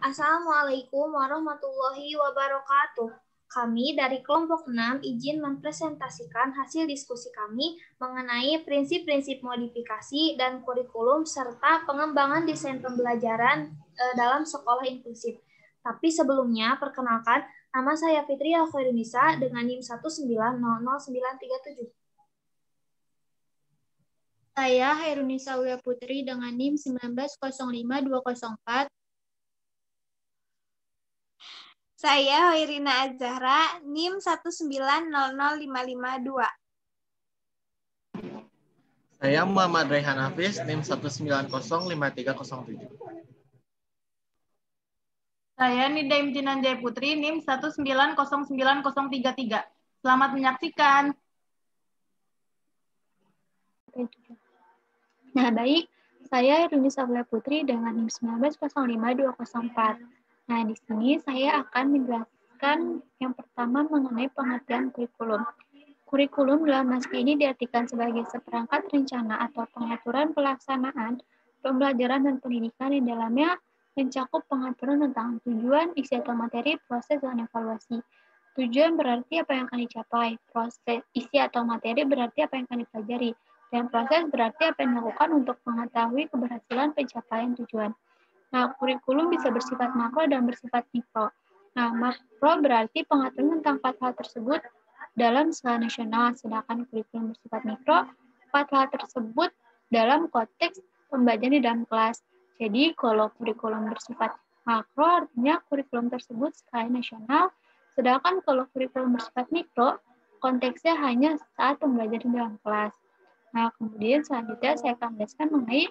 Assalamualaikum warahmatullahi wabarakatuh. Kami dari kelompok 6 izin mempresentasikan hasil diskusi kami mengenai prinsip-prinsip modifikasi dan kurikulum serta pengembangan desain pembelajaran dalam sekolah inklusif. Tapi sebelumnya, perkenalkan, nama saya Fitri Al-Khairunisa dengan NIM 1900937. Saya Hairunisa Uya Putri dengan NIM 1905204. Saya Hoirina Azahra, NIM 1900552. Saya Muhammad Rehan Hafiz, NIM 1905307. Saya Nida Imtinan Jaya Putri, NIM 1909033. Selamat menyaksikan. Nah, baik. Saya Hairunisa Uya Putri dengan NIM 1905204. Nah, di sini saya akan menjelaskan yang pertama mengenai pengertian kurikulum. Kurikulum dalam naskah ini diartikan sebagai seperangkat rencana atau pengaturan pelaksanaan pembelajaran dan pendidikan yang dalamnya mencakup pengaturan tentang tujuan, isi atau materi, proses, dan evaluasi. Tujuan berarti apa yang akan dicapai, proses, isi atau materi berarti apa yang akan dipelajari, dan proses berarti apa yang dilakukan untuk mengetahui keberhasilan pencapaian tujuan. Nah, kurikulum bisa bersifat makro dan bersifat mikro. Nah, makro berarti pengaturan tentang 4 hal tersebut dalam skala nasional, sedangkan kurikulum bersifat mikro, 4 hal tersebut dalam konteks pembelajaran di dalam kelas. Jadi, kalau kurikulum bersifat makro, artinya kurikulum tersebut skala nasional, sedangkan kalau kurikulum bersifat mikro, konteksnya hanya saat pembelajaran di dalam kelas. Nah, kemudian selanjutnya saya akan menjelaskan mengenai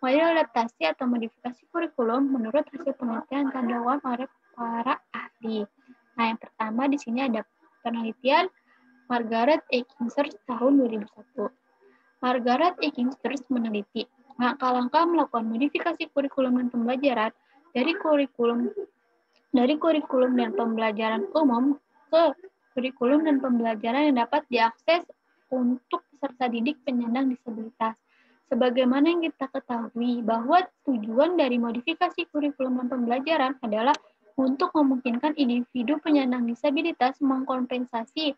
model adaptasi atau modifikasi kurikulum menurut hasil penelitian yang dilakukan oleh para ahli. Nah, yang pertama di sini ada penelitian Margaret E. Kingsters tahun 2001. Margaret E. Kingsters meneliti langkah-langkah melakukan modifikasi kurikulum dan pembelajaran dari kurikulum dan pembelajaran umum ke kurikulum dan pembelajaran yang dapat diakses untuk peserta didik penyandang disabilitas. Sebagaimana yang kita ketahui bahwa tujuan dari modifikasi kurikulum dan pembelajaran adalah untuk memungkinkan individu penyandang disabilitas mengkompensasi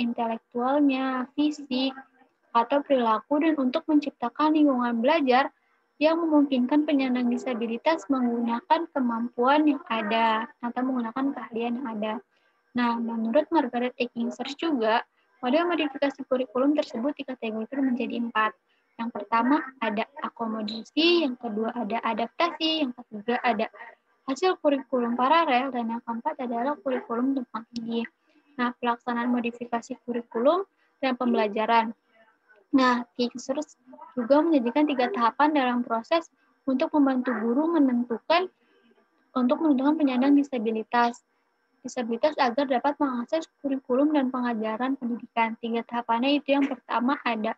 intelektualnya, fisik, atau perilaku, dan untuk menciptakan lingkungan belajar yang memungkinkan penyandang disabilitas menggunakan kemampuan yang ada atau menggunakan keahlian yang ada. Nah, menurut Margaret E. Kingsters juga, model modifikasi kurikulum tersebut dikategorikan menjadi 4. Yang pertama ada akomodasi, yang kedua ada adaptasi, yang ketiga ada hasil kurikulum paralel, dan yang keempat adalah kurikulum tumpang tindih. Nah, pelaksanaan modifikasi kurikulum dan pembelajaran. Nah, Kingsters juga menjadikan 3 tahapan dalam proses untuk membantu guru menentukan penyandang disabilitas agar dapat mengakses kurikulum dan pengajaran pendidikan. 3 tahapannya itu yang pertama ada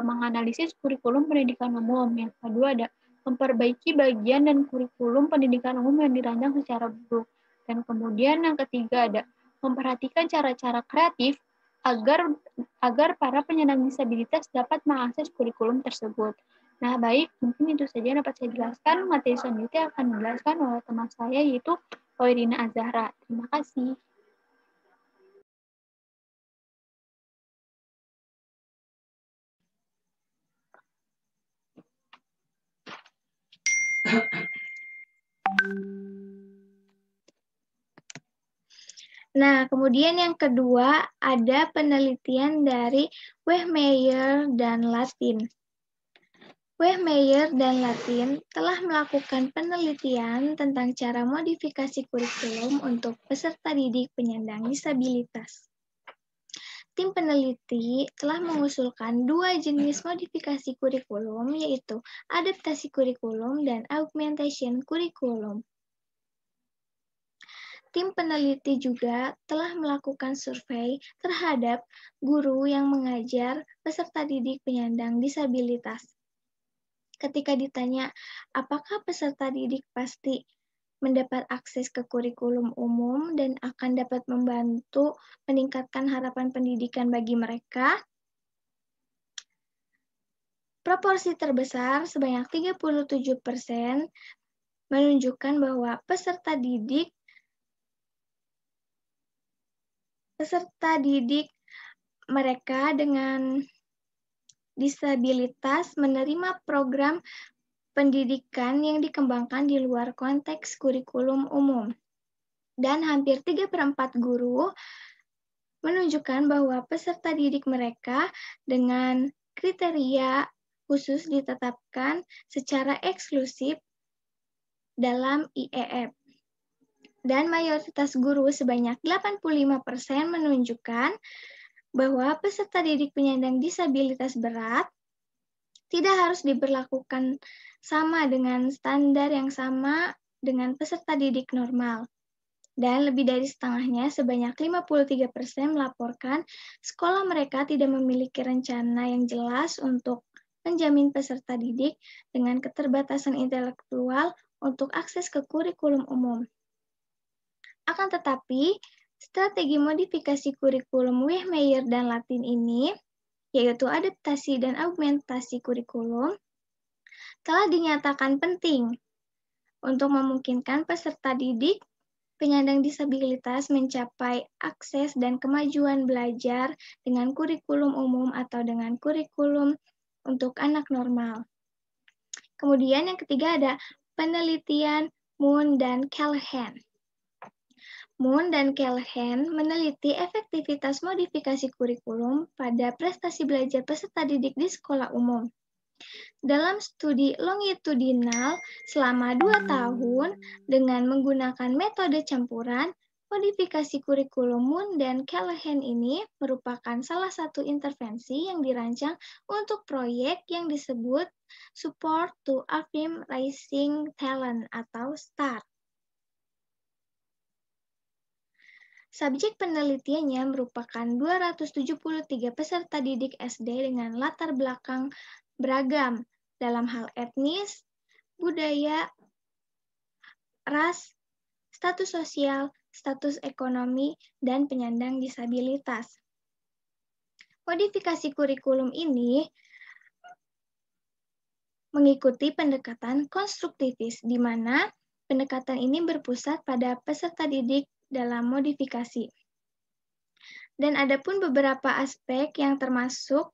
menganalisis kurikulum pendidikan umum, yang kedua ada memperbaiki bagian dan kurikulum pendidikan umum yang dirancang secara buruk, dan kemudian yang ketiga ada memperhatikan cara-cara kreatif agar para penyandang disabilitas dapat mengakses kurikulum tersebut. Nah, baik, mungkin itu saja yang dapat saya jelaskan. Materi selanjutnya akan dijelaskan oleh teman saya, yaitu Hoirina Azahra. Terima kasih. Nah, kemudian yang kedua ada penelitian dari Wehmeyer dan Latin. Wehmeyer dan Latin telah melakukan penelitian tentang cara modifikasi kurikulum untuk peserta didik penyandang disabilitas. Tim peneliti telah mengusulkan 2 jenis modifikasi kurikulum, yaitu adaptasi kurikulum dan augmentation kurikulum. Tim peneliti juga telah melakukan survei terhadap guru yang mengajar peserta didik penyandang disabilitas. Ketika ditanya, apakah peserta didik pasti mendapat akses ke kurikulum umum dan akan dapat membantu meningkatkan harapan pendidikan bagi mereka? Proporsi terbesar sebanyak 37% menunjukkan bahwa peserta didik mereka dengan disabilitas menerima program pendidikan yang dikembangkan di luar konteks kurikulum umum. Dan hampir 3/4 guru menunjukkan bahwa peserta didik mereka dengan kriteria khusus ditetapkan secara eksklusif dalam IEF. Dan mayoritas guru sebanyak 85% menunjukkan bahwa peserta didik penyandang disabilitas berat tidak harus diberlakukan sama dengan standar yang sama dengan peserta didik normal. Dan lebih dari setengahnya, sebanyak 53% melaporkan sekolah mereka tidak memiliki rencana yang jelas untuk menjamin peserta didik dengan keterbatasan intelektual untuk akses ke kurikulum umum. Akan tetapi, strategi modifikasi kurikulum Wehmeyer dan Latin ini, yaitu adaptasi dan augmentasi kurikulum, telah dinyatakan penting untuk memungkinkan peserta didik penyandang disabilitas mencapai akses dan kemajuan belajar dengan kurikulum umum atau dengan kurikulum untuk anak normal. Kemudian yang ketiga ada penelitian Moon dan Callahan. Moon dan Callahan meneliti efektivitas modifikasi kurikulum pada prestasi belajar peserta didik di sekolah umum. Dalam studi longitudinal selama 2 tahun dengan menggunakan metode campuran, modifikasi kurikulum Moon dan Callahan ini merupakan salah satu intervensi yang dirancang untuk proyek yang disebut Support to Affirm Rising Talent atau START. Subjek penelitiannya merupakan 273 peserta didik SD dengan latar belakang beragam dalam hal etnis, budaya, ras, status sosial, status ekonomi, dan penyandang disabilitas. Modifikasi kurikulum ini mengikuti pendekatan konstruktivis, di mana pendekatan ini berpusat pada peserta didik dalam modifikasi. Dan ada pun beberapa aspek yang termasuk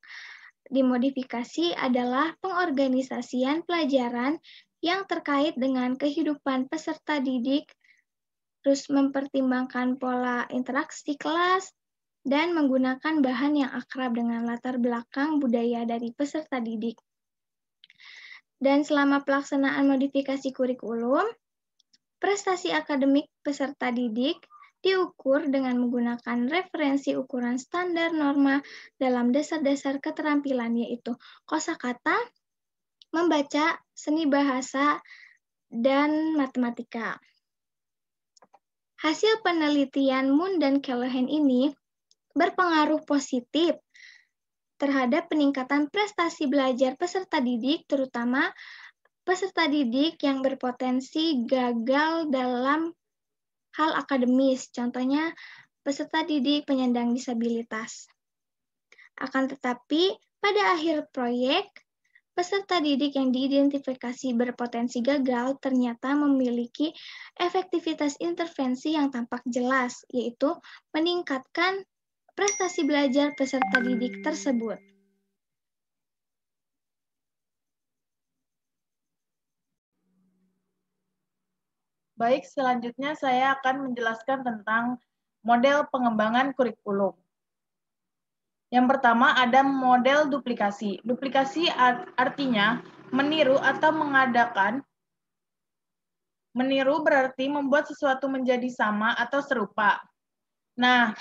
dimodifikasi adalah pengorganisasian pelajaran yang terkait dengan kehidupan peserta didik, terus mempertimbangkan pola interaksi kelas, dan menggunakan bahan yang akrab dengan latar belakang budaya dari peserta didik. Dan selama pelaksanaan modifikasi kurikulum, prestasi akademik peserta didik diukur dengan menggunakan referensi ukuran standar norma dalam dasar-dasar keterampilan, yaitu kosakata, membaca, seni bahasa, dan matematika. Hasil penelitian Moon dan Callahan ini berpengaruh positif terhadap peningkatan prestasi belajar peserta didik, terutama peserta didik yang berpotensi gagal dalam hal akademis, contohnya peserta didik penyandang disabilitas. Akan tetapi, pada akhir proyek, peserta didik yang diidentifikasi berpotensi gagal ternyata memiliki efektivitas intervensi yang tampak jelas, yaitu meningkatkan prestasi belajar peserta didik tersebut. Baik, selanjutnya saya akan menjelaskan tentang model pengembangan kurikulum. Yang pertama ada model duplikasi. Duplikasi artinya meniru atau mengadakan. Meniru berarti membuat sesuatu menjadi sama atau serupa. Nah,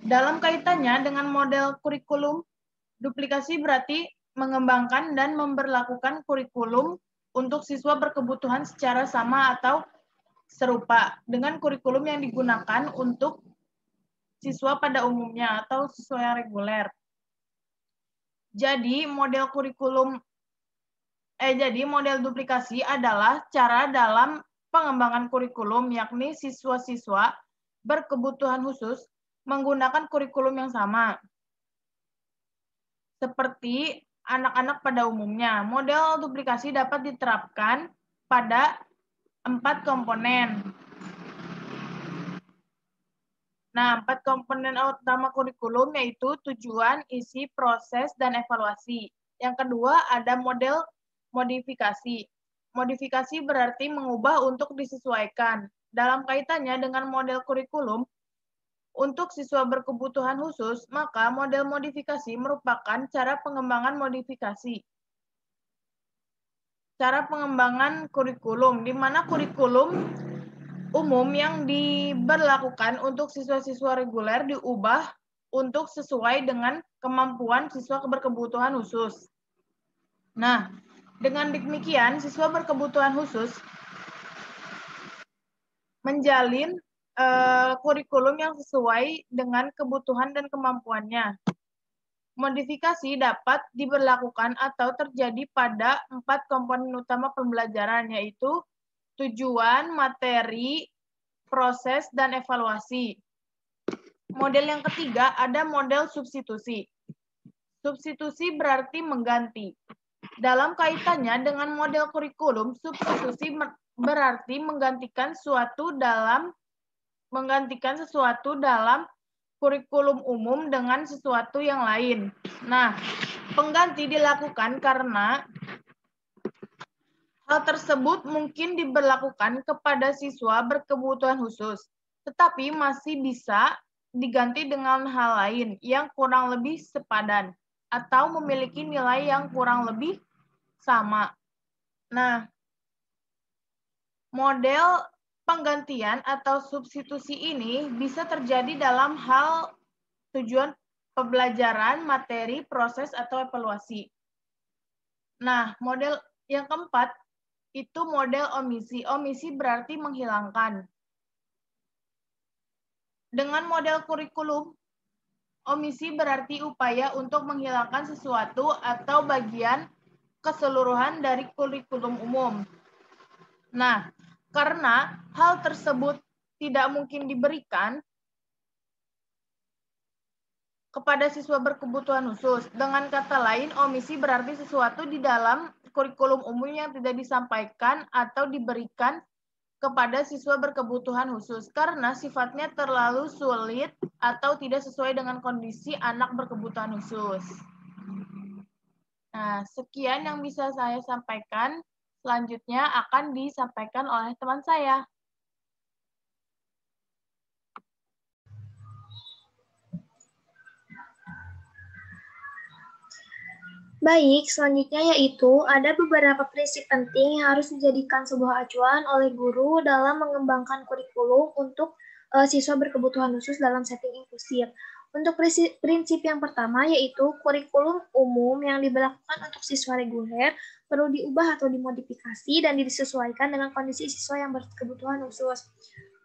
dalam kaitannya dengan model kurikulum, duplikasi berarti mengembangkan dan memberlakukan kurikulum untuk siswa berkebutuhan secara sama atau serupa dengan kurikulum yang digunakan untuk siswa pada umumnya atau siswa yang reguler. Jadi model duplikasi adalah cara dalam pengembangan kurikulum, yakni siswa-siswa berkebutuhan khusus menggunakan kurikulum yang sama. Seperti anak-anak pada umumnya. Model duplikasi dapat diterapkan pada 4 komponen. Nah, 4 komponen utama kurikulum yaitu tujuan, isi, proses, dan evaluasi. Yang kedua ada model modifikasi. Modifikasi berarti mengubah untuk disesuaikan. Dalam kaitannya dengan model kurikulum, untuk siswa berkebutuhan khusus, maka model modifikasi merupakan cara pengembangan modifikasi. Cara pengembangan kurikulum, di mana kurikulum umum yang diberlakukan untuk siswa-siswa reguler diubah untuk sesuai dengan kemampuan siswa berkebutuhan khusus. Nah, dengan demikian siswa berkebutuhan khusus menjalin kurikulum yang sesuai dengan kebutuhan dan kemampuannya. Modifikasi dapat diberlakukan atau terjadi pada 4 komponen utama pembelajaran, yaitu tujuan, materi, proses, dan evaluasi. Model yang ketiga ada model substitusi. Substitusi berarti mengganti. Dalam kaitannya dengan model kurikulum, substitusi berarti menggantikan sesuatu dalam kurikulum umum dengan sesuatu yang lain. Nah, pengganti dilakukan karena hal tersebut mungkin diberlakukan kepada siswa berkebutuhan khusus, tetapi masih bisa diganti dengan hal lain yang kurang lebih sepadan atau memiliki nilai yang kurang lebih sama. Nah, model penggantian atau substitusi ini bisa terjadi dalam hal tujuan pembelajaran, materi, proses, atau evaluasi. Nah, model yang keempat itu model omisi. Omisi berarti menghilangkan. Dengan model kurikulum, omisi berarti upaya untuk menghilangkan sesuatu atau bagian keseluruhan dari kurikulum umum. Nah, karena hal tersebut tidak mungkin diberikan kepada siswa berkebutuhan khusus. Dengan kata lain, omisi berarti sesuatu di dalam kurikulum umum yang tidak disampaikan atau diberikan kepada siswa berkebutuhan khusus karena sifatnya terlalu sulit atau tidak sesuai dengan kondisi anak berkebutuhan khusus. Nah, sekian yang bisa saya sampaikan. Selanjutnya akan disampaikan oleh teman saya. Baik, selanjutnya yaitu ada beberapa prinsip penting yang harus dijadikan sebuah acuan oleh guru dalam mengembangkan kurikulum untuk siswa berkebutuhan khusus dalam setting inklusif. Untuk prinsip yang pertama yaitu kurikulum umum yang diberlakukan untuk siswa reguler perlu diubah atau dimodifikasi dan disesuaikan dengan kondisi siswa yang berkebutuhan khusus.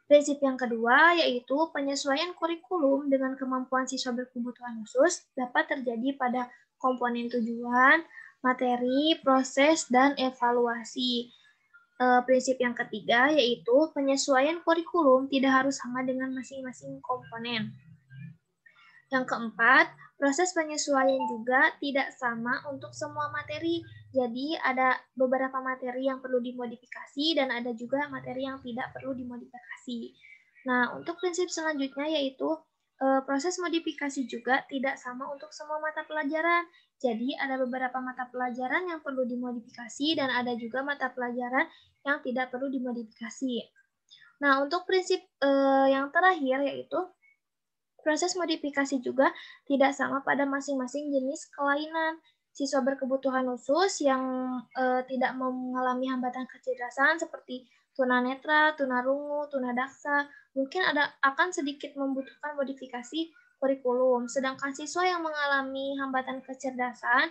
Prinsip yang kedua yaitu penyesuaian kurikulum dengan kemampuan siswa berkebutuhan khusus dapat terjadi pada komponen tujuan, materi, proses, dan evaluasi. Prinsip yang ketiga yaitu penyesuaian kurikulum tidak harus sama dengan masing-masing komponen. Yang keempat, proses penyesuaian juga tidak sama untuk semua materi. Jadi ada beberapa materi yang perlu dimodifikasi dan ada juga materi yang tidak perlu dimodifikasi. Nah, untuk prinsip selanjutnya yaitu proses modifikasi juga tidak sama untuk semua mata pelajaran. Jadi ada beberapa mata pelajaran yang perlu dimodifikasi dan ada juga mata pelajaran yang tidak perlu dimodifikasi. Nah, untuk prinsip yang terakhir yaitu proses modifikasi juga tidak sama pada masing-masing jenis kelainan. Siswa berkebutuhan khusus yang tidak mengalami hambatan kecerdasan seperti tunanetra, tunarungu, tunadaksa, mungkin akan sedikit membutuhkan modifikasi kurikulum. Sedangkan siswa yang mengalami hambatan kecerdasan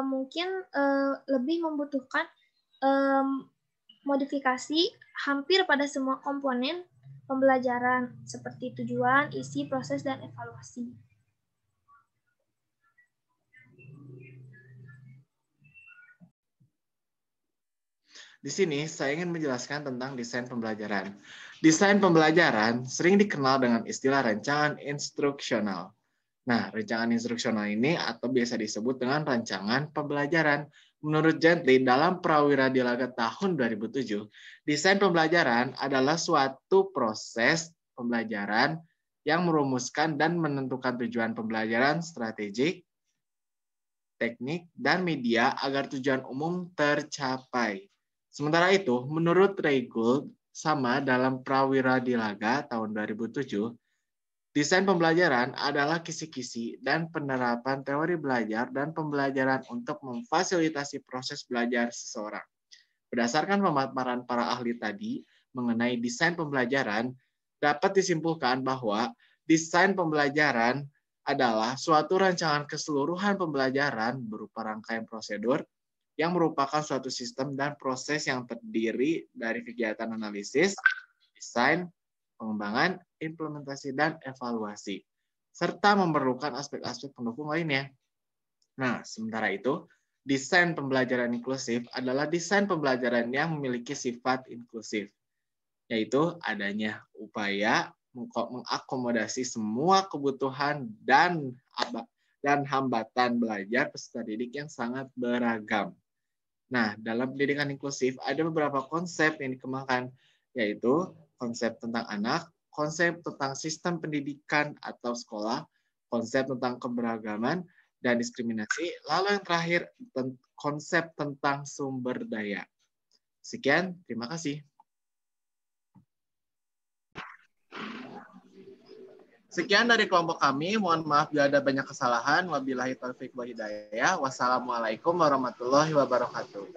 mungkin lebih membutuhkan modifikasi hampir pada semua komponen pembelajaran seperti tujuan, isi, proses, dan evaluasi. Di sini saya ingin menjelaskan tentang desain pembelajaran. Desain pembelajaran sering dikenal dengan istilah rancangan instruksional. Nah, rancangan instruksional ini atau biasa disebut dengan rancangan pembelajaran. Menurut Gently, dalam Prawira Dilaga tahun 2007, desain pembelajaran adalah suatu proses pembelajaran yang merumuskan dan menentukan tujuan pembelajaran, strategik, teknik, dan media agar tujuan umum tercapai. Sementara itu, menurut Ray Gould, sama dalam Prawira Dilaga tahun 2007, desain pembelajaran adalah kisi-kisi dan penerapan teori belajar dan pembelajaran untuk memfasilitasi proses belajar seseorang. Berdasarkan pemaparan para ahli tadi mengenai desain pembelajaran, dapat disimpulkan bahwa desain pembelajaran adalah suatu rancangan keseluruhan pembelajaran berupa rangkaian prosedur yang merupakan suatu sistem dan proses yang terdiri dari kegiatan analisis, desain, pengembangan, implementasi, dan evaluasi, serta memerlukan aspek-aspek pendukung lainnya. Nah, sementara itu, desain pembelajaran inklusif adalah desain pembelajaran yang memiliki sifat inklusif, yaitu adanya upaya mengakomodasi semua kebutuhan dan hambatan belajar peserta didik yang sangat beragam. Nah, dalam pendidikan inklusif ada beberapa konsep yang dikembangkan, yaitu konsep tentang anak, konsep tentang sistem pendidikan atau sekolah, konsep tentang keberagaman dan diskriminasi, lalu yang terakhir konsep tentang sumber daya. Sekian, terima kasih. Sekian dari kelompok kami, mohon maaf bila ada banyak kesalahan. Wabillahi taufiq wal hidayah. Wassalamualaikum warahmatullahi wabarakatuh.